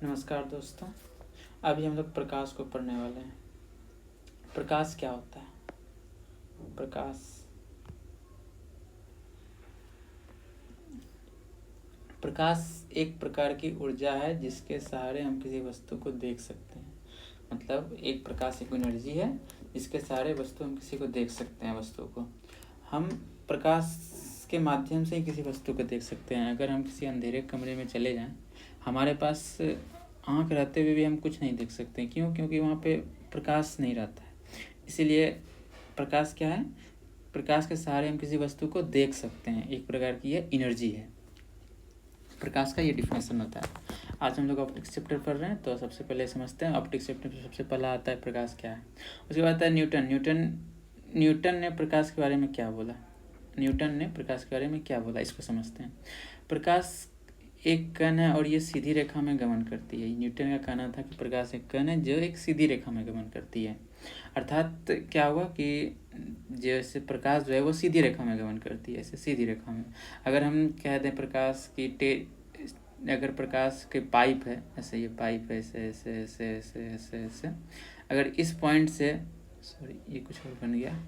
नमस्कार दोस्तों। अभी हम लोग प्रकाश को पढ़ने वाले हैं। प्रकाश क्या होता है? प्रकाश एक प्रकार की ऊर्जा है जिसके सहारे हम किसी वस्तु को देख सकते हैं। मतलब एक प्रकाश एक एनर्जी है जिसके सहारे वस्तु हम किसी को देख सकते हैं। वस्तु को हम प्रकाश के माध्यम से ही किसी वस्तु को देख सकते हैं। अगर हम किसी अंधेरे कमरे में चले जाएं, हमारे पास आँख रहते हुए भी हम कुछ नहीं देख सकते। क्यों? क्योंकि वहाँ पे प्रकाश नहीं रहता है। इसीलिए प्रकाश क्या है? प्रकाश के सहारे हम किसी वस्तु को देख सकते हैं। एक प्रकार की ये एनर्जी है। प्रकाश का ये डिफिनेशन होता है। आज हम लोग ऑप्टिक्स चैप्टर पढ़ रहे हैं, तो सबसे पहले समझते हैं ऑप्टिक्स चैप्टर में सबसे पहला आता है प्रकाश क्या है। उसके बाद आता है न्यूटन ने प्रकाश के बारे में क्या बोला। न्यूटन ने प्रकाश के बारे में क्या बोला, इसको समझते हैं। प्रकाश एक कण है और ये सीधी रेखा में गमन करती है। न्यूटन का कहना था कि प्रकाश एक कण है जो एक सीधी रेखा में गमन करती है। अर्थात क्या हुआ कि जैसे प्रकाश जो है वो सीधी रेखा में गमन करती है, ऐसे सीधी रेखा में। अगर हम कह दें प्रकाश की अगर प्रकाश के पाइप है, ऐसे ये पाइप है, ऐसे ऐसे ऐसे ऐसे ऐसे ऐसे, अगर इस पॉइंट से, सॉरी ये कुछ और बन गया,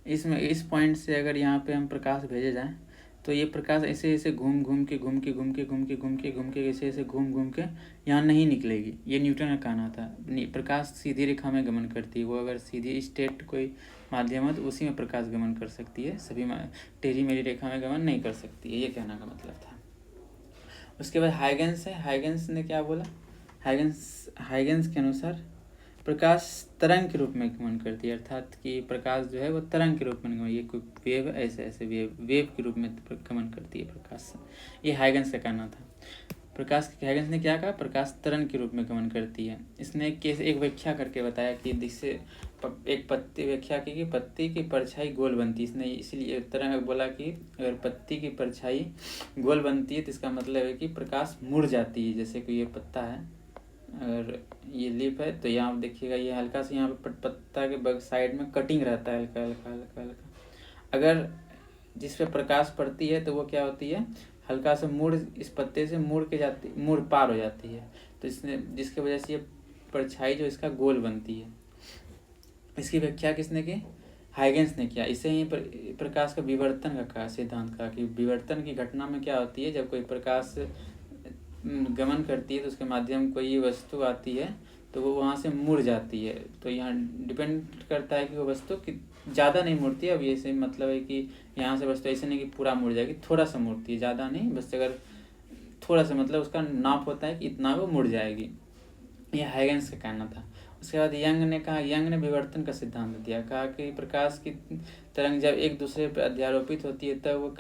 इसमें इस पॉइंट से अगर यहाँ पे हम प्रकाश भेजे जाएं, तो ये प्रकाश ऐसे ऐसे घूम घूम के ऐसे ऐसे घूम के यहाँ नहीं निकलेगी। ये न्यूटन का कहना था। प्रकाश सीधी रेखा में गमन करती है। वो अगर सीधी स्ट्रेट कोई माध्यम है तो उसी में प्रकाश गमन कर सकती है, सभी टेढ़ी मेढ़ी रेखा में गमन नहीं कर सकती है। ये कहना का मतलब था। उसके बाद हाइगेंस है। हाइगेंस ने क्या बोला? हाइगेंस के अनुसार प्रकाश तरंग के रूप में गमन करती है। अर्थात कि प्रकाश जो है वो तरंग के रूप में गमन, ये कोई वेव ऐसे ऐसे वेव के रूप में गमन करती है प्रकाश। ये हाइगेंस का कहना था। हाइगेंस ने क्या कहा? प्रकाश तरंग के रूप में गमन करती है। इसने एक व्याख्या करके बताया कि जिससे एक पत्ती व्याख्या की कि पत्ती की परछाई गोल बनती है। इसने इसलिए तरंग बोला कि अगर पत्ती की परछाई गोल बनती है तो इसका मतलब है कि प्रकाश मुड़ जाती है। जैसे कि ये पत्ता है, अगर ये लीफ है तो यहाँ देखिएगा ये हल्का से यहाँ पे पत्ता के साइड में कटिंग रहता है, हल्का हल्का हल्का हल्का। अगर जिस पे प्रकाश पड़ती है तो वो क्या होती है, हल्का से मुड़, इस पत्ते से मुड़ पार हो जाती है। तो इसने जिसकी वजह से ये परछाई जो इसका गोल बनती है। इसकी व्याख्या किसने की? हाइगेंस ने किया। इसे ही प्रकाश का विवर्तन का कहा, सिद्धांत का, कि विवर्तन की घटना में क्या होती है, जब कोई प्रकाश गमन करती है तो उसके माध्यम कोई वस्तु आती है तो वो वहाँ से मुड़ जाती है। तो यहाँ डिपेंड करता है कि वो वस्तु कि ज़्यादा नहीं मुड़ती है। अब ये से मतलब है कि यहाँ से वस्तु ऐसे नहीं कि पूरा मुड़ जाएगी, थोड़ा सा मुड़ती है, ज़्यादा नहीं, बस अगर थोड़ा सा, मतलब उसका नाप होता है कि इतना वो मुड़ जाएगी। यह हाइगेंस का कहना था। उसके बाद यंग ने विवर्तन का सिद्धांत दिया। कहा कि प्रकाश की तरंग जब एक दूसरे पर अध्यारोपित होती है तब वो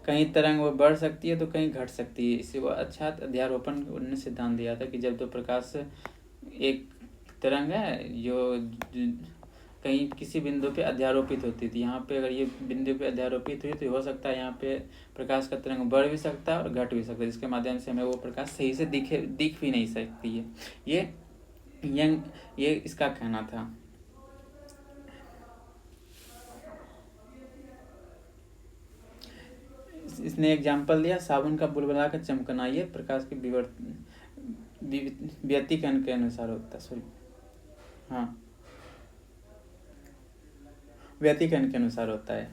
कहीं तरंग वो बढ़ सकती है तो कहीं घट सकती है। इसे वो अच्छा अध्यारोपण उन्होंने सिद्धांत दिया था कि जब तो प्रकाश एक तरंग है जो कहीं किसी बिंदु पे अध्यारोपित होती थी, यहाँ पे अगर ये बिंदु पे अध्यारोपित हुई तो हो सकता है यहाँ पे प्रकाश का तरंग बढ़ भी सकता है और घट भी सकता है, जिसके माध्यम से हमें वो प्रकाश सही से दिख भी नहीं सकती है। ये इसका कहना था। इसने एग्जाम्पल दिया, साबुन का बुलबुला का चमकना, ये प्रकाश के व्यतिकरण के अनुसार होता है। सॉरी, हाँ, व्यतिकरण के अनुसार होता है।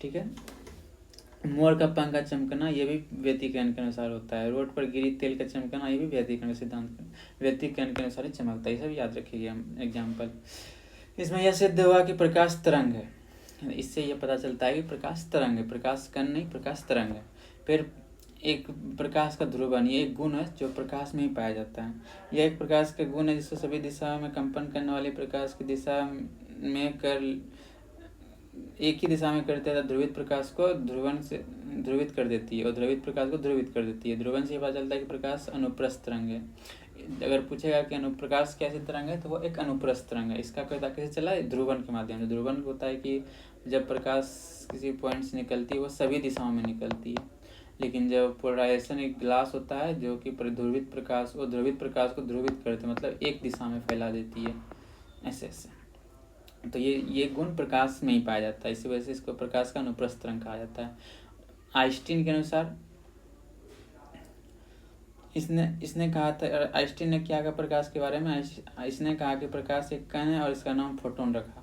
ठीक है। मोर का पंख का चमकना, ये भी व्यतिकरण के अनुसार होता है। रोड पर गिरी तेल का चमकना, ये भी व्यतिकरण सिद्धांत व्यतिकरण के अनुसार ही चमकता है। ये सब याद रखिएगा हम एग्जाम्पल। इसमें यह सिद्ध हुआ कि प्रकाश तरंग है। इससे यह पता चलता है कि प्रकाश तरंग है, प्रकाश कण नहीं, प्रकाश तरंग है। फिर एक प्रकाश का ध्रुवन, ये एक गुण है जो प्रकाश में ही पाया जाता है। यह एक प्रकाश का गुण है जिसको सभी दिशाओं में कंपन करने वाले प्रकाश की दिशा में एक ही दिशा में करते हैं। ध्रुवित प्रकाश को ध्रुवन से ध्रुवित कर देती है और ध्रुवित प्रकाश को ध्रुवित कर देती है। ध्रुवन से पता चलता है कि प्रकाश अनुप्रस्थ तरंग है। अगर पूछेगा कि अनुप्रकाश कैसी तरंग है तो वो एक अनुप्रस्थ तरंग है। इसका पता कैसे चला है? ध्रुवन के माध्यम से। ध्रुवन होता है कि जब प्रकाश किसी पॉइंट से निकलती है वो सभी दिशाओं में निकलती है, लेकिन जब पोलराइजेशन एक ग्लास होता है जो कि ध्रुवित प्रकाश को ध्रुवित करते, मतलब एक दिशा में फैला देती है, ऐसे ऐसे। तो ये गुण प्रकाश में ही पाया जाता है, इसी वजह से इसको प्रकाश का अनुप्रस्थ तरंग कहा जाता है। आइंस्टीन के अनुसार इसने कहा था, आइंस्टीन ने क्या कहा प्रकाश के बारे में, इसने कहा कि प्रकाश एक कण है और इसका नाम फोटोन रखा।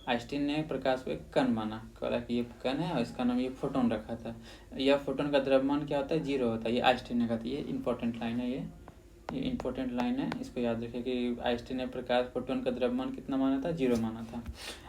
आइंस्टीन ने प्रकाश को एक कण माना, कहा कि ये कण है और इसका नाम ये फोटोन रखा था। यह फोटोन का द्रव्यमान क्या होता है, 0 होता है। ये आइंस्टीन ने कहा था। ये इंपॉर्टेंट लाइन है, ये इंपॉर्टेंट लाइन है, इसको याद रखिए कि आइंस्टीन ने प्रकाश फोटोन का द्रव्यमान कितना माना था, 0 माना था।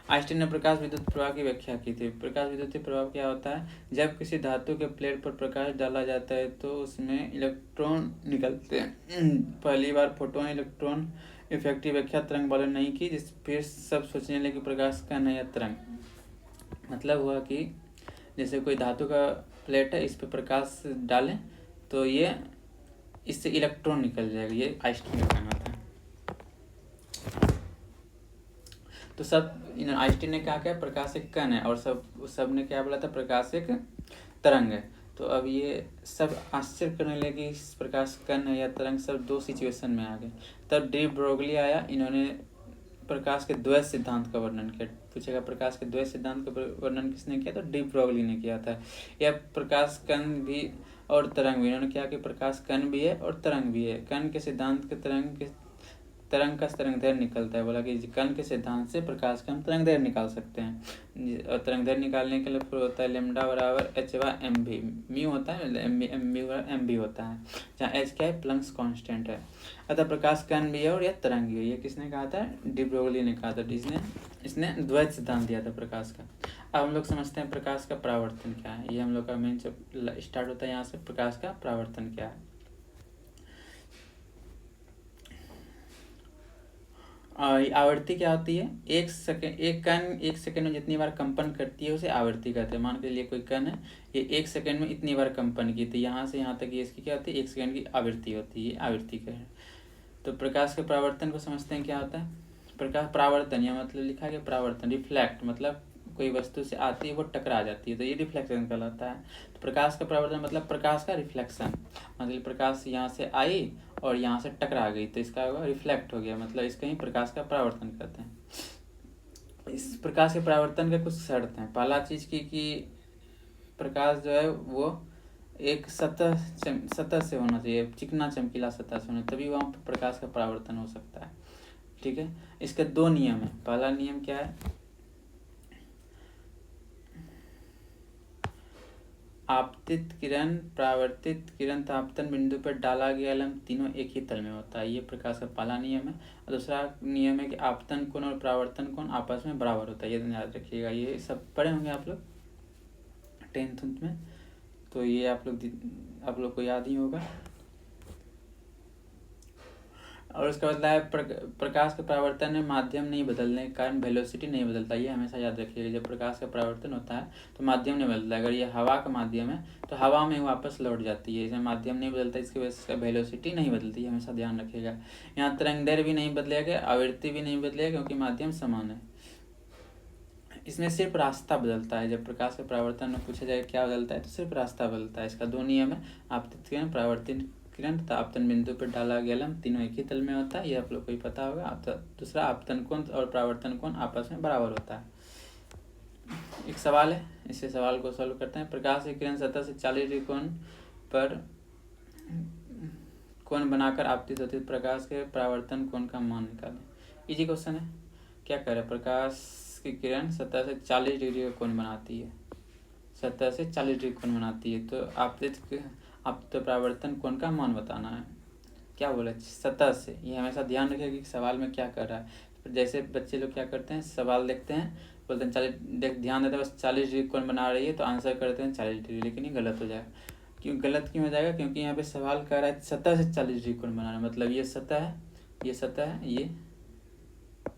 आइंस्टीन ने प्रकाश विद्युत प्रवाह की व्याख्या की थी। प्रकाश विद्युत प्रवाह क्या होता है, जब किसी धातु के प्लेट पर प्रकाश डाला जाता है तो उसमें इलेक्ट्रॉन निकलते हैं। पहली बार फोटोन इलेक्ट्रॉन इफेक्टिव व्याख्या तरंग वाले नहीं की, जिस फिर सब सोचने लगे प्रकाश का नया तरंग। मतलब हुआ कि जैसे कोई धातु का प्लेट है, इस पर प्रकाश डालें तो ये इससे इलेक्ट्रॉन निकल जाएगा। ये आइंस्टीन का कहना था। तो सब आइंस्टीन ने कहा क्या, प्रकाश एक कण है, और सब ने क्या बोला था, प्रकाश एक तरंग है। तो अब ये सब आश्चर्य करने लगे, इस प्रकाश कण है या तरंग, सब दो सिचुएशन में आ गए। तब डी ब्रोगली आया, इन्होंने प्रकाश के द्वैत सिद्धांत का वर्णन किया। पूछेगा प्रकाश के द्वैत सिद्धांत का वर्णन किसने किया, तो डी ब्रोगली ने किया था। यह प्रकाश कण भी और तरंग भी, इन्होंने क्या कि प्रकाश कण भी है और तरंग भी है। कण के सिद्धांत के तरंग का तरंगदैर्घ्य निकलता है। बोला कि कण के सिद्धांत से प्रकाश का हम तरंगदैर्घ्य निकाल सकते हैं। और तरंगदैर्घ्य निकालने के लिए फिर होता है लैम्डा बराबर h/mv, म्यू होता है एम होता है, जहाँ h क्या है, प्लंक्स कांस्टेंट है। अतः प्रकाश कण भी है और यह तरंग भी है। ये किसने कहा था, डी ब्रोगली ने कहा था। इसने द्वैत सिद्धांत दिया था प्रकाश का। अब हम लोग समझते हैं प्रकाश का परावर्तन क्या है। ये हम लोग का मेन स्टार्ट होता है यहाँ से, प्रकाश का परावर्तन क्या है। आवृत्ति क्या होती है, एक कण 1 सेकंड में जितनी बार कंपन करती है उसे आवृत्ति कहते हैं। मान के लिए कोई कण है, ये 1 सेकंड में इतनी बार कंपन की, तो यहाँ से यहाँ तक ये इसकी क्या होती है, 1 सेकंड की आवृत्ति होती है, आवृत्ति का है। तो प्रकाश के परावर्तन को समझते हैं क्या होता है। प्रकाश परावर्तन या मतलब लिखा गया परावर्तन, रिफ्लेक्ट मतलब कोई वस्तु से आती है वो टकरा जाती है, तो ये रिफ्लेक्शन कहलाता है। तो प्रकाश का परावर्तन मतलब प्रकाश का रिफ्लेक्शन, मतलब प्रकाश यहाँ से आई और यहाँ से टकरा गई, तो इसका रिफ्लेक्ट हो गया, मतलब इसका ही प्रकाश का परावर्तन कहते हैं। इस प्रकाश के परावर्तन के कुछ शर्त हैं। पहला चीज की कि प्रकाश जो है वो एक सतह से होना चाहिए, चिकना चमकीला सतह से होना, तभी वहाँ पर प्रकाश का परावर्तन हो सकता है। ठीक है, इसके 2 नियम है। पहला नियम क्या है, आपतित किरण, परावर्तित किरण तथा आपतन बिंदु पर डाला गया लंब तीनों एक ही तल में होता है। ये प्रकाश का पहला नियम है। और दूसरा नियम है कि आपतन कोण और परावर्तन कोण आपस में बराबर होता है। ये याद रखिएगा, ये सब पढ़े होंगे आप लोग 10th में, तो ये आप लोग को याद ही होगा। और उसका मतलब है प्रकाश के परावर्तन में माध्यम नहीं बदलने के कारण वेलोसिटी नहीं बदलता। ये हमेशा याद रखिएगा, जब प्रकाश का परावर्तन होता है तो माध्यम नहीं बदलता। अगर ये हवा का माध्यम है तो हवा में वापस लौट जाती है, इसमें माध्यम नहीं बदलता, इसकी वजह से वेलोसिटी नहीं बदलती है, हमेशा ध्यान रखिएगा। यहाँ तरंगदैर्घ्य भी नहीं बदलेगा, आवृत्ति भी नहीं बदलेगा, क्योंकि माध्यम समान है। इसमें सिर्फ रास्ता बदलता है। जब प्रकाश के परावर्तन में पूछा जाए क्या बदलता है, तो सिर्फ रास्ता बदलता है। इसका 2 नियम है, आपतित किरण, परावर्तित किरण तथा आपतन बिंदु पर डाला गया लंब तीनों एक ही तल में होता है। ये आप लोग को ही पता होगा। दूसरा, आपतन कोण और परावर्तन कोण आपस में बराबर होता है। एक सवाल है, इसे सवाल को सॉल्व करते हैं। प्रकाश की किरण सतह से 40 डिग्री कोण पर कोण बनाकर आपतित होती है, प्रकाश के परावर्तन कोण का मान निकालें। इजी क्वेश्चन है। क्या कर रहा है, प्रकाश की किरण सतह से 40 डिग्री का कोण बनाती है, सतह से 40 डिग्री कोण बनाती है, तो आपतित परावर्तन कोण का मान बताना है। क्या बोला, सतह से। ये हमेशा ध्यान रखिए कि सवाल में क्या कर रहा है। जैसे बच्चे लोग क्या करते हैं, सवाल देखते हैं, बोलते हैं 40, ध्यान देते हैं बस 40 डिग्री कोण बना रही है, तो आंसर करते हैं 40 डिग्री, लेकिन ये गलत हो जाएगा। गलत क्यों हो जाएगा, क्योंकि यहाँ पे सवाल कर रहा है सतह से 40 डिग्री कोण बनाना, मतलब ये सतह है, ये सतह है,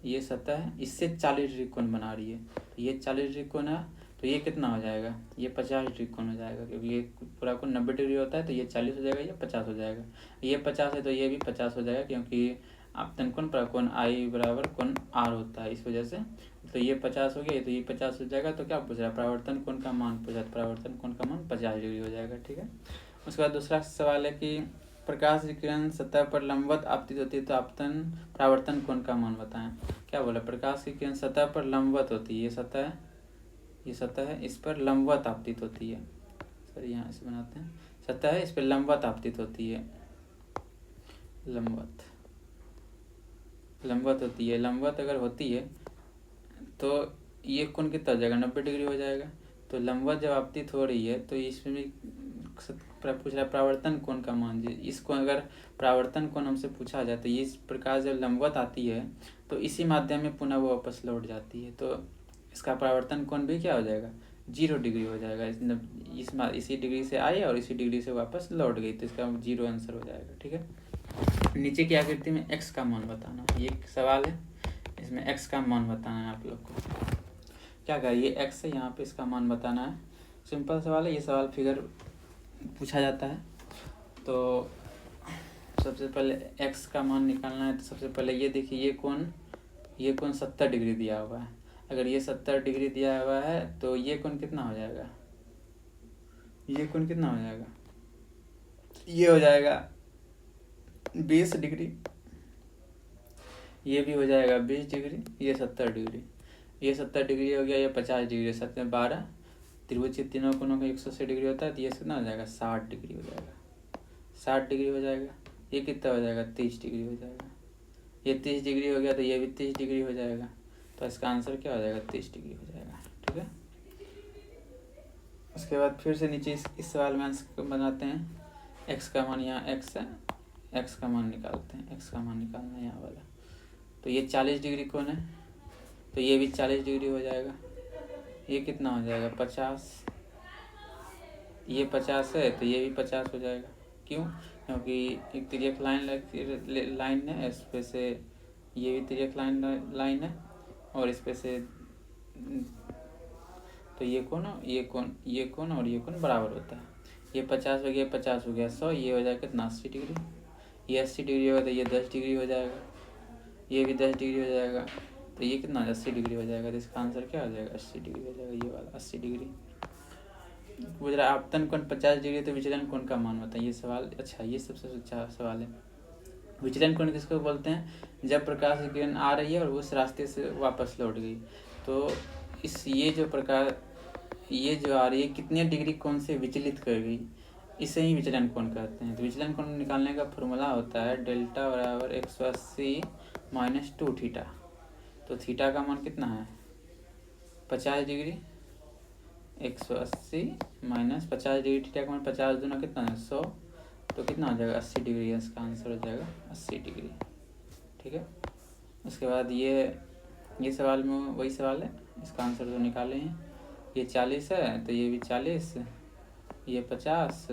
ये सतह है, इससे 40 डिग्री कोण बना रही है। तो ये 40 डिग्री कोण है, तो ये कितना हो जाएगा, ये 50 डिग्री कोण हो जाएगा, क्योंकि ये पूरा कोण 90 डिग्री होता है, तो ये 40 हो जाएगा, ये 50 हो जाएगा। ये 50 है तो ये भी 50 हो जाएगा, क्योंकि आपतन कोण कोण आई बराबर कोण आर होता है, इस वजह से। तो ये 50 हो गया, तो ये 50 हो जाएगा। तो क्या पूछ रहा है, परावर्तन कोण का मान पूछा, परावर्तन कोण का मान 50 डिग्री हो जाएगा। ठीक है। उसके बाद दूसरा सवाल है कि प्रकाश किरण सतह पर लंबवत आपतित होती है तो आपतन परावर्तन कोण का मान बताएं। क्या बोला, प्रकाश की किरण सतह पर लंबवत होती है, ये सतह है, इस पर लंबवत आपतित होती है। सर यहाँ इसे बनाते हैं, सतह है, इस पर लंबवत आपतित होती है, लंबवत होती है। लंबवत अगर होती है तो ये कोण कितना हो जाएगा, 90 डिग्री हो जाएगा। तो लंबवत जब आपतित हो रही है तो इसमें भी पूछ रहा है परावर्तन कोण का मान। इसको अगर परावर्तन कोण हमसे पूछा जाए तो इस प्रकार जब लंबवत आती है तो इसी माध्यम में पुनः वो वापस लौट जाती है, तो इसका परावर्तन कोण भी क्या हो जाएगा, 0 डिग्री हो जाएगा। इसी डिग्री से आई और इसी डिग्री से वापस लौट गई, तो इसका 0 आंसर हो जाएगा। ठीक है, नीचे की आकृति में x का मान बताना, ये एक सवाल है, इसमें x का मान बताना है आप लोग को। क्या करें, ये x है, यहाँ पे इसका मान बताना है। सिंपल सवाल है, ये सवाल फिगर पूछा जाता है। तो सबसे पहले x का मान निकालना है, तो सबसे पहले ये देखिए, ये कोण 70 डिग्री दिया हुआ है। अगर ये 70 डिग्री दिया हुआ है तो ये कोण कितना हो जाएगा, ये कोण कितना हो जाएगा, ये हो जाएगा 20 डिग्री, ये भी हो जाएगा 20 डिग्री, ये 70 डिग्री, ये 70 डिग्री हो गया, ये 50 डिग्री, 7 में 12, त्रिभुज के तीनों कोणों का 180 डिग्री होता है, तो ये कितना हो जाएगा, 60 डिग्री हो जाएगा, 60 डिग्री हो जाएगा। ये कितना हो जाएगा, 30 डिग्री हो जाएगा। ये 30 डिग्री हो गया तो ये भी 30 डिग्री हो जाएगा, तो इसका आंसर क्या हो जाएगा, 30 डिग्री हो जाएगा। ठीक है, उसके बाद फिर से नीचे इस सवाल में आंसर बनाते हैं। x का मान यहाँ x है, x का मान निकालते हैं, x का मान निकालना है यहाँ वाला। तो ये 40 डिग्री कोण है, तो ये भी 40 डिग्री हो जाएगा। ये कितना हो जाएगा, 50, ये 50 है तो ये भी 50 हो जाएगा। क्यों, क्योंकि एक तिर्यक लाइन है, इस पे से ये भी तिर्यक लाइन है, और इस पे से तो ये कोण और ये कोण बराबर होता है। ये 50 हो गया, 50 हो गया 100, ये हो जाएगा कितना, 80 डिग्री। ये 80 डिग्री होगा तो ये 10 डिग्री हो जाएगा, ये भी 10 डिग्री हो जाएगा, तो ये कितना 80 डिग्री हो जाएगा। तो इसका आंसर क्या हो जाएगा, 80 डिग्री हो जाएगा, ये वाला 80 डिग्री। पूछ रहा आपतन कोण 50 डिग्री तो विचलन कोण का मान बताइए। ये सवाल अच्छा, ये सबसे अच्छा सवाल है। विचलन कोण किसको बोलते हैं, जब प्रकाश की किरण आ रही है और उस रास्ते से वापस लौट गई, तो ये जो आ रही है कितने डिग्री कोण से विचलित कर गई, इसे ही विचलन कोण कहते हैं। तो विचलन कोण निकालने का फॉर्मूला होता है डेल्टा बराबर 180 माइनस 2 थीटा। तो थीटा का मान कितना है, 50 डिग्री, 180 माइनस 50 डिग्री, थीटा का मान 50 दूना कितना है 100, तो कितना हो जाएगा 80 डिग्री, इसका आंसर हो जाएगा 80 डिग्री। ठीक है, उसके बाद ये सवाल में वही सवाल है, इसका आंसर जो निकाले हैं, ये 40 है तो ये भी 40, ये 50,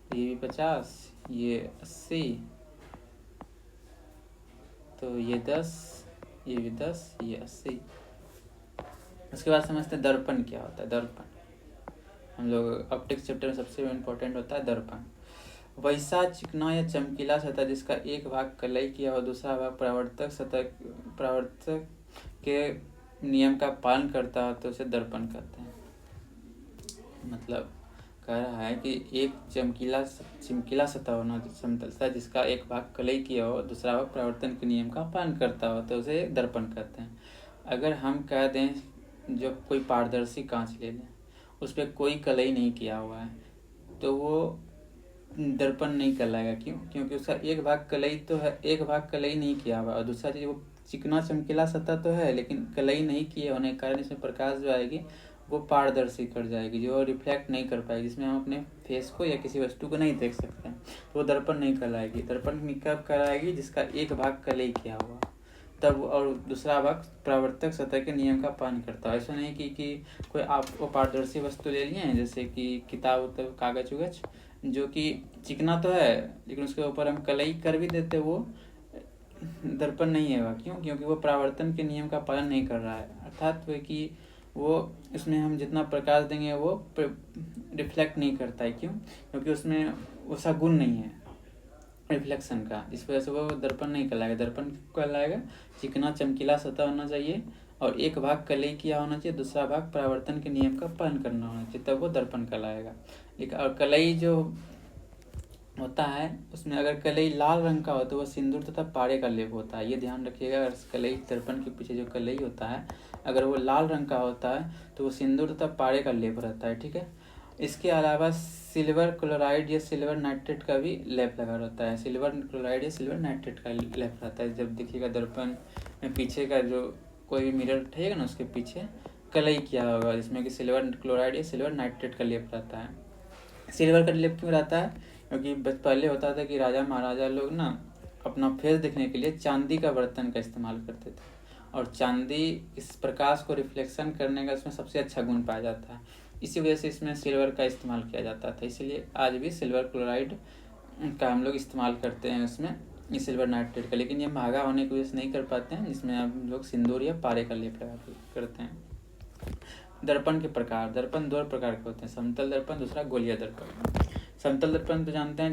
ये भी 50, ये 80, तो ये 10, ये भी 10, ये 80। उसके बाद समझते हैं दर्पण क्या होता है। दर्पण हम लोग ऑप्टिक्स चैप्टर में सबसे इम्पोर्टेंट होता है दर्पण। वैसा चिकना या चमकीला सतह जिसका एक भाग कलई किया और दूसरा भाग परावर्तक के नियम का पालन करता है तो उसे दर्पण कहते हैं। मतलब कह रहा है कि एक चमकीला सतह होना, समतल सतह जिसका एक भाग कलई किया हो दूसरा भाग परावर्तन के नियम का पालन करता हो तो उसे दर्पण कहते हैं। अगर हम कह दें जो कोई पारदर्शी कांच ले लें, उस पर कोई कलई नहीं किया हुआ है तो वो दर्पण नहीं कहलाएगा। क्यों, क्योंकि उसका एक भाग कलई तो है, एक भाग कलई नहीं किया हुआ, और दूसरा चीज़ वो चिकना चमकीला सतह तो है लेकिन कलई नहीं किए होने के कारण इसमें प्रकाश जो आएगी वो पारदर्शी कर जाएगी, जो रिफ्लेक्ट नहीं कर पाएगी, जिसमें हम अपने फेस को या किसी वस्तु को नहीं देख सकते हैं, तो वो दर्पण नहीं कहलाएगी। दर्पण कब कहलाएगी, जिसका एक भाग कलई किया हुआ तब, और दूसरा भाग परावर्तक सतह के नियम का पालन करता है। ऐसा नहीं कि कोई आप वो पारदर्शी वस्तु ले लिए हैं, जैसे कि किताब कागज उगज जो कि चिकना तो है लेकिन उसके ऊपर हम कलई कर भी देते, वो दर्पण नहीं है। वह क्यों, क्योंकि वो परावर्तन के नियम का पालन नहीं कर रहा है, अर्थात वो कि वो इसमें हम जितना प्रकाश देंगे वो रिफ्लेक्ट नहीं करता है। क्यों, क्योंकि उसमें वैसा गुण नहीं है रिफ्लेक्शन का, इस वजह से वो दर्पण नहीं कहलाएगा। दर्पण कहलाएगा चिकना चमकीला सतह होना चाहिए और एक भाग कलई किया होना चाहिए, दूसरा भाग परावर्तन के नियम का पालन करना होना चाहिए, तब वो दर्पण कहलाएगा। और कलई जो होता है, उसमें अगर कलई लाल रंग का हो तो वह सिंदूर तथा पारे का लेप होता है। ये ध्यान रखिएगा, अगर कलई दर्पण के पीछे जो कलई होता है अगर वो लाल रंग का होता है तो वो सिंदूर तथा पारे का लेप रहता है। ठीक है, इसके अलावा सिल्वर क्लोराइड या सिल्वर नाइट्रेट का भी लेप लगा रहता है। सिल्वर क्लोराइड या सिल्वर नाइट्रेट का लेप रहता है। जब देखिएगा दर्पण में पीछे का जो कोई भी मिरर उठाइएगा ना, उसके पीछे कलई किया होगा जिसमें कि सिल्वर क्लोराइड या सिल्वर नाइट्रेट का लेप रहता है। सिल्वर का लेप क्यों रहता है? क्योंकि पहले होता था कि राजा महाराजा लोग ना अपना फेस देखने के लिए चांदी का बर्तन का इस्तेमाल करते थे, और चांदी इस प्रकाश को रिफ्लेक्शन करने का इसमें सबसे अच्छा गुण पाया जाता है। इसी वजह से इसमें सिल्वर का इस्तेमाल किया जाता था। इसीलिए आज भी सिल्वर क्लोराइड का हम लोग इस्तेमाल करते हैं उसमें, ये सिल्वर नाइट्रेट का। लेकिन ये महंगा होने की वजह से नहीं कर पाते हैं, जिसमें हम लोग सिंदूर या पारे का लेप लगा करते हैं। दर्पण के प्रकार, दर्पण दो प्रकार के होते हैं, समतल दर्पण, दूसरा गोलीय दर्पण। समतल दर्पण तो जानते हैं,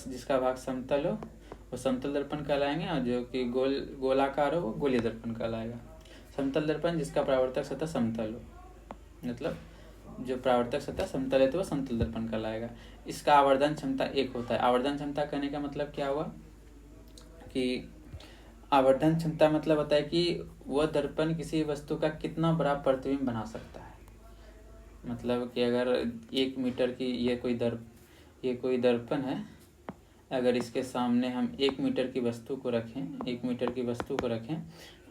जिसका भाग समतल हो वो समतल दर्पण कहलाएंगे, और जो कि गोलाकार हो वो गोलीय दर्पण कहलाएगा। समतल दर्पण जिसका परावर्तक सतह समतल हो, मतलब जो परावर्तक सतह समतल है तो वो समतल दर्पण कहलाएगा। इसका आवर्धन क्षमता 1 होता है। आवर्धन क्षमता कहने का मतलब क्या हुआ कि आवर्धन क्षमता मतलब होता है कि वह दर्पण किसी वस्तु का कितना बड़ा प्रतिबिंब बना सकता है। मतलब कि अगर 1 मीटर की ये कोई दर्पण है, अगर इसके सामने हम 1 मीटर की वस्तु को रखें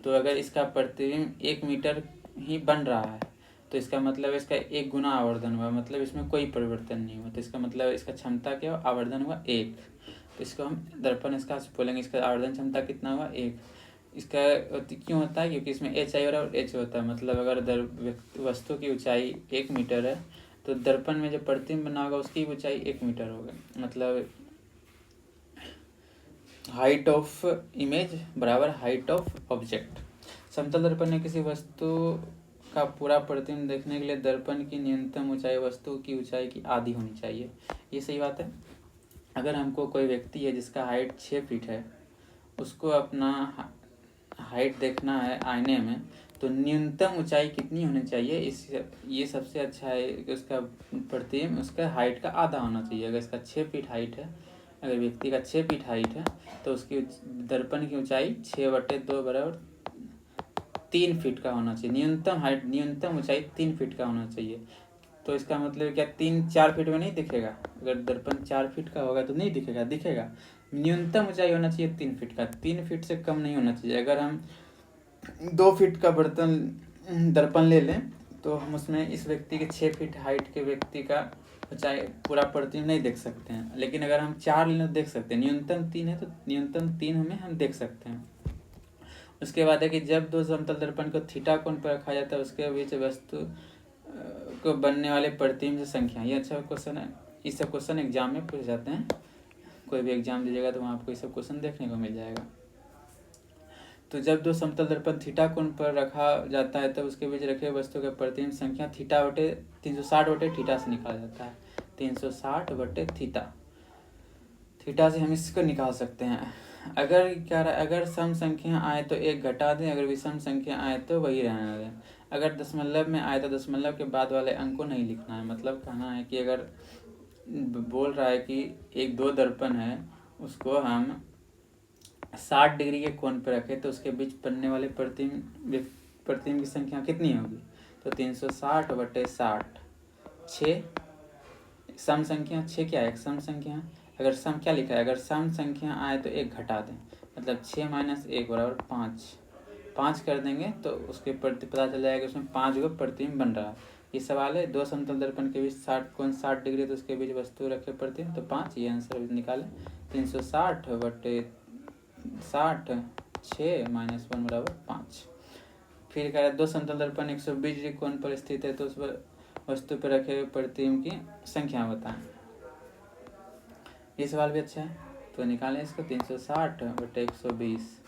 तो अगर इसका प्रतिबिंब 1 मीटर ही बन रहा है तो इसका मतलब इसका 1 गुना आवर्धन हुआ, मतलब इसमें कोई परिवर्तन नहीं हुआ। तो इसका मतलब इसका क्षमता क्या हुआ? आवर्धन हुआ 1। तो इसको हम दर्पण इसका बोलेंगे, इसका आवर्धन क्षमता कितना हुआ? 1। इसका क्यों होता है? क्योंकि इसमें एच आई और एच होता है। मतलब अगर वस्तु की ऊंचाई 1 मीटर है तो दर्पण में जो प्रतिबिंब बना होगा उसकी ऊंचाई 1 मीटर होगा। मतलब हाइट ऑफ इमेज बराबर हाइट ऑफ ऑब्जेक्ट। समतल दर्पण में किसी वस्तु का पूरा प्रतिबिंब देखने के लिए दर्पण की न्यूनतम ऊंचाई वस्तु की ऊंचाई की आधी होनी चाहिए। ये सही बात है। अगर हमको कोई व्यक्ति है जिसका हाइट 6 फीट है, उसको अपना हाइट देखना है आईने में, तो न्यूनतम ऊंचाई कितनी होनी चाहिए? ये सबसे अच्छा है कि उसका प्रतिबिंब उसका हाइट का आधा होना चाहिए। अगर इसका 6 फीट हाइट है, अगर व्यक्ति का 6 फीट हाइट है तो उसकी दर्पण की ऊंचाई 6/2 बराबर 3 फीट का होना चाहिए। न्यूनतम ऊंचाई 3 फीट का होना चाहिए। तो इसका मतलब क्या 3-4 फीट में नहीं दिखेगा? अगर दर्पण 4 फीट का होगा तो नहीं दिखेगा। न्यूनतम ऊंचाई होना चाहिए 3 फीट का, 3 फीट से कम नहीं होना चाहिए। अगर हम 2 फीट का दर्पण ले लें तो हम उसमें इस व्यक्ति के 6 फीट हाइट के व्यक्ति का ऊंचाई पूरा प्रतिबिंब नहीं देख सकते हैं। लेकिन अगर हम 4 लें तो देख सकते हैं। न्यूनतम 3 है तो न्यूनतम 3 में हम देख सकते हैं। उसके बाद है कि जब दो समतल दर्पण को थीटा कोण पर रखा जाता है उसके बीच वस्तु को बनने वाले प्रतिबिंब की संख्या। ये अच्छा क्वेश्चन है। ये सब क्वेश्चन एग्जाम में पूछ जाते हैं। कोई भी एग्जाम दीजिएगा तो वहाँ आपको ये सब क्वेश्चन देखने को मिल जाएगा। तो जब दो समतल दर्पण थीटा कोण पर रखा जाता है तब उसके बीच रखे वस्तु के प्रतिबिंब संख्या 360/थीटा से निकाला जाता है। 360/थीटा से हम इसको निकाल सकते हैं। अगर सम संख्या आए तो 1 घटा दें, अगर विषम संख्या आए तो वही रहने दें। अगर दशमलव में आए तो दशमलव के बाद वाले अंक को नहीं लिखना है। मतलब कहना है कि अगर बोल रहा है कि 1-2 दर्पण है, उसको हम 60 डिग्री के कोण पर रखें तो उसके बीच बनने वाले प्रतिबिंब की संख्या कितनी होगी? तो 360/60। 6 सम संख्या 6 क्या है? सम संख्या। अगर सम क्या लिखा है? अगर सम संख्या आए तो 1 घटा दें, मतलब 6 - 1 बराबर 5 कर देंगे तो उसके प्रति पता चल जाएगा उसमें 5 गो प्रतिबिंब बन रहा है। ये सवाल है। 2 समतल दर्पण के बीच 60 डिग्री तो उसके बीच वस्तु रखे प्रतिबिंब तो 5। ये आंसर निकालें। 360/60 6 - 1 बराबर 5। फिर कह रहा है 2 समतल दर्पण 120 डिग्री कोण पर स्थित है तो उस वस्तु पर रखे हुए प्रतिबिंब की संख्या बताएं। ये सवाल भी अच्छा है। तो निकालें इसको। 360/120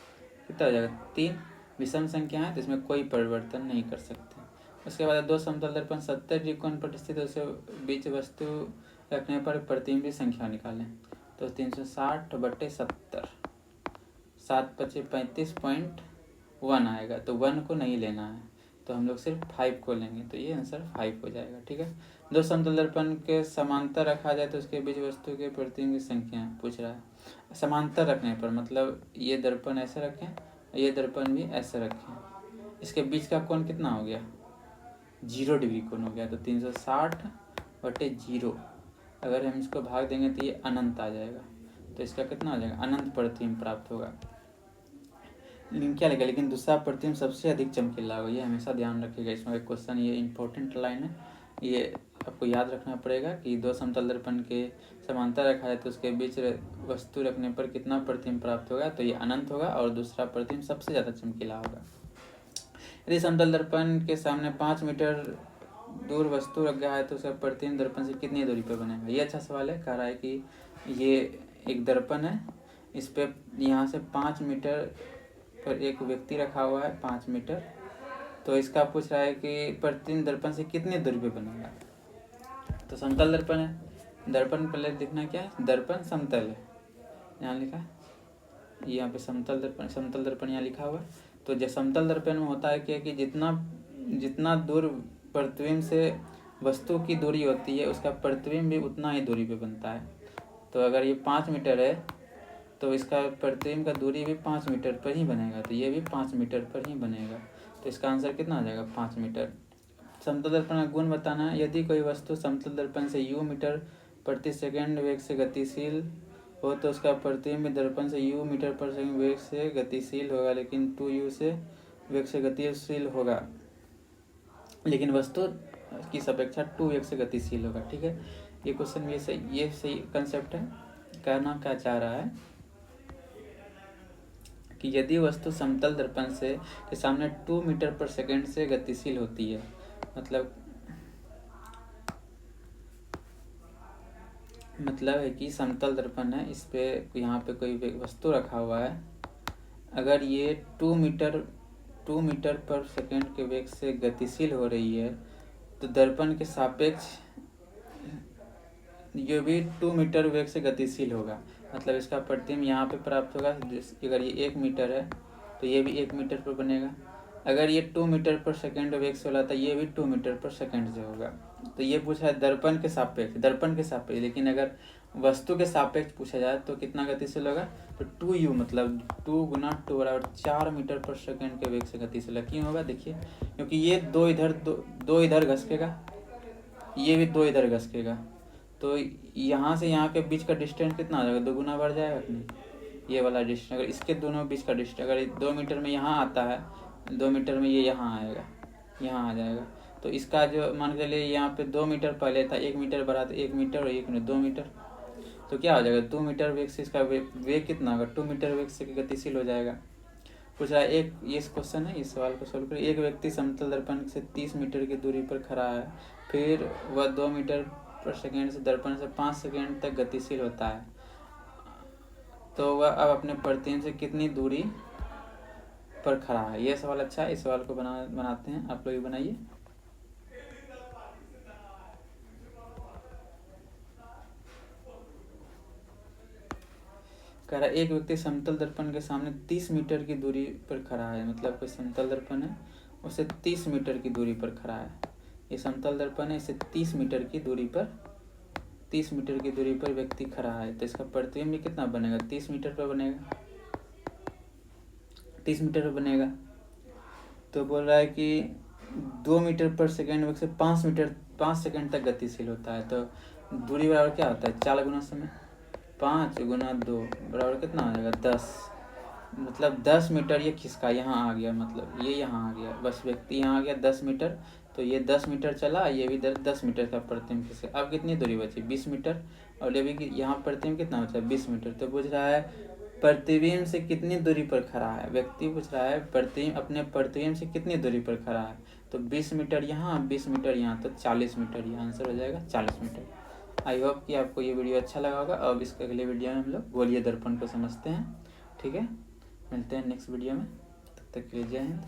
कितना हो जाएगा? 3। विषम संख्या है तो इसमें कोई परिवर्तन नहीं कर सकते। उसके बाद 2 समतल दर्पण 70 डिग्री कोण पर स्थित है, उसके बीच वस्तु रखने पर प्रतिबिंब की संख्या निकालें। तो 360/70 7×5 = 35.1 आएगा। तो 1 को नहीं लेना है। तो हम लोग सिर्फ 5 को लेंगे, तो ये आंसर 5 हो जाएगा। ठीक है, दो समतल दर्पण के समांतर रखा जाए तो उसके बीच वस्तु के प्रतिबिंब की संख्या पूछ रहा है। समांतर रखने पर मतलब ये दर्पण ऐसे रखें, ये दर्पण भी ऐसे रखें, इसके बीच का कोण कितना हो गया, 0 डिग्री कोण हो गया। तो 360/0, अगर हम इसको भाग देंगे तो ये अनंत आ जाएगा, तो इसका कितना हो जाएगा, अनंत प्रतिबिंब प्राप्त होगा। लेकिन क्या लगेगा, लेकिन दूसरा प्रतिबिंब सबसे अधिक चमकीला होगा, ये हमेशा ध्यान रखिएगा। इसमें एक क्वेश्चन, ये इंपॉर्टेंट लाइन है, ये आपको याद रखना पड़ेगा कि दो समतल दर्पण के समांतर रखा है तो उसके बीच वस्तु रखने पर कितना प्रतिबिंब प्राप्त होगा, तो ये अनंत होगा और दूसरा प्रतिबिंब सबसे ज़्यादा चमकीला होगा। यदि समतल दर्पण के सामने 5 मीटर दूर वस्तु रख गया है तो उसका प्रतिबिंब दर्पण से कितनी दूरी पर बनेगा। ये अच्छा सवाल है। कह रहा है कि ये एक दर्पण है, इस पे यहाँ से 5 मीटर पर एक व्यक्ति रखा हुआ है, 5 मीटर, तो इसका पूछ रहा है कि प्रतिबिंब दर्पण से कितनी दूरी पे बनेगा। तो समतल दर्पण है, दर्पण पहले दिखना क्या है, दर्पण समतल है, यहाँ लिखा है, यहाँ पे समतल दर्पण यहाँ लिखा हुआ है। तो जो समतल दर्पण में होता है क्या कि जितना दूर प्रतिबिंब से वस्तु की दूरी होती है उसका प्रतिबिंब भी उतना ही दूरी पे बनता है। तो अगर ये 5 मीटर है तो इसका प्रतिबिंब का दूरी भी 5 मीटर पर ही बनेगा, तो ये भी 5 मीटर पर ही बनेगा। तो इसका आंसर कितना आ जाएगा, 5 मीटर। समतल दर्पण का गुण बताना है। यदि कोई वस्तु समतल दर्पण से u मीटर प्रति सेकंड वेग से गतिशील हो तो उसका प्रतिबिंब दर्पण से u मीटर पर सेकंड वेग से गतिशील होगा, लेकिन 2u से वेग से गतिशील होगा, लेकिन वस्तु की सापेक्षा 2 वेग से गतिशील होगा। ठीक है, ये क्वेश्चन ये सही कंसेप्ट है। कहना क्या चाह रहा है कि यदि वस्तु समतल दर्पण से के सामने 2 मीटर पर सेकंड से गतिशील होती है, मतलब है कि समतल दर्पण है, इस पे यहाँ पे कोई वस्तु रखा हुआ है, अगर ये 2 मीटर पर सेकंड के वेग से गतिशील हो रही है तो दर्पण के सापेक्ष ये भी 2 मीटर वेग से गतिशील होगा। मतलब इसका प्रतिबिंब यहाँ पे प्राप्त होगा। अगर ये 1 मीटर है तो ये भी 1 मीटर पर बनेगा। अगर ये 2 मीटर पर सेकंड वेग से होला था, ये भी 2 मीटर पर सेकंड से होगा। तो ये पूछा है दर्पण के सापेक्ष, लेकिन अगर वस्तु के सापेक्ष पूछा जाए तो कितना गतिशील होगा, तो 2u मतलब 2 गुना 2 बराबर 4 मीटर पर सेकंड के वेग से गतिशील है। क्यों होगा, देखिए, क्योंकि ये दो इधर घसकेगा, ये भी 2 इधर घसकेगा, तो यहाँ से यहाँ के बीच का डिस्टेंस कितना आ जाएगा, 2 गुना बढ़ जाएगा कि नहीं। ये वाला डिस्टेंस, अगर इसके दोनों बीच का डिस्टेंस अगर 2 मीटर में यहाँ आता है, 2 मीटर में ये यहाँ आएगा, यहाँ आ जाएगा, तो इसका जो मान के लिए यहाँ पे 2 मीटर पहले था, 1 मीटर बढ़ा तो 1 मीटर और 1 2 मीटर, तो क्या हो जाएगा, 2 मीटर वेग से इसका वेग कितना होगा, 2 मीटर वेग से गतिशील हो जाएगा। पूछ रहा है एक, ये क्वेश्चन है, इस सवाल को सोल्व करिए। एक व्यक्ति समतल दर्पण से 30 मीटर की दूरी पर खड़ा है, फिर वह 2 मीटर पर सेकेंड से दर्पण से 5 सेकेंड तक गतिशील होता है, तो वह अब अपने प्रतिबिंब से कितनी दूरी पर खड़ा है। यह सवाल अच्छा है, इस सवाल को बनाते हैं, आप लोग भी बनाइए। कह रहा है एक व्यक्ति समतल दर्पण के सामने 30 मीटर की दूरी पर खड़ा है, मतलब कोई समतल दर्पण है उसे 30 मीटर की दूरी पर खड़ा है। ये समतल दर्पण है, इसे 30 मीटर की दूरी पर व्यक्ति खड़ा है, तो इसका प्रतिबिंब भी कितना बनेगा, 30 मीटर पर बनेगा, 30 मीटर पर बनेगा। तो बोल रहा है कि 2 मीटर पर सेकेंड वेग से 5 सेकेंड तक गतिशील होता है, तो दूरी बराबर क्या होता है, 4 गुना समय, 5 गुना 2 बराबर कितना आ जाएगा, 10, मतलब 10 मीटर ये खिसका यहाँ आ गया, मतलब ये यहाँ आ गया, बस व्यक्ति यहाँ आ गया 10 मीटर, तो ये 10 मीटर चला, ये भी 10 मीटर का प्रतिबिंब खिसका। अब कितनी दूरी बची, 20 मीटर, और ये भी यहाँ प्रतिबिंब कितना बचा, 20 मीटर। तो पूछ रहा है प्रतिबिंब से कितनी दूरी पर खड़ा है, व्यक्ति पूछ रहा है अपने प्रतिबिंब से कितनी दूरी पर खड़ा है, तो 20 मीटर यहाँ, 20 मीटर यहाँ, तो 40 मीटर, ये आंसर हो जाएगा 40 मीटर। आई होप कि आपको ये वीडियो अच्छा लगा होगा। अब इसके अगले वीडियो में हम लोग गोलीय दर्पण को समझते हैं। ठीक है, मिलते हैं नेक्स्ट वीडियो में, तब तक के लिए जय हिंद।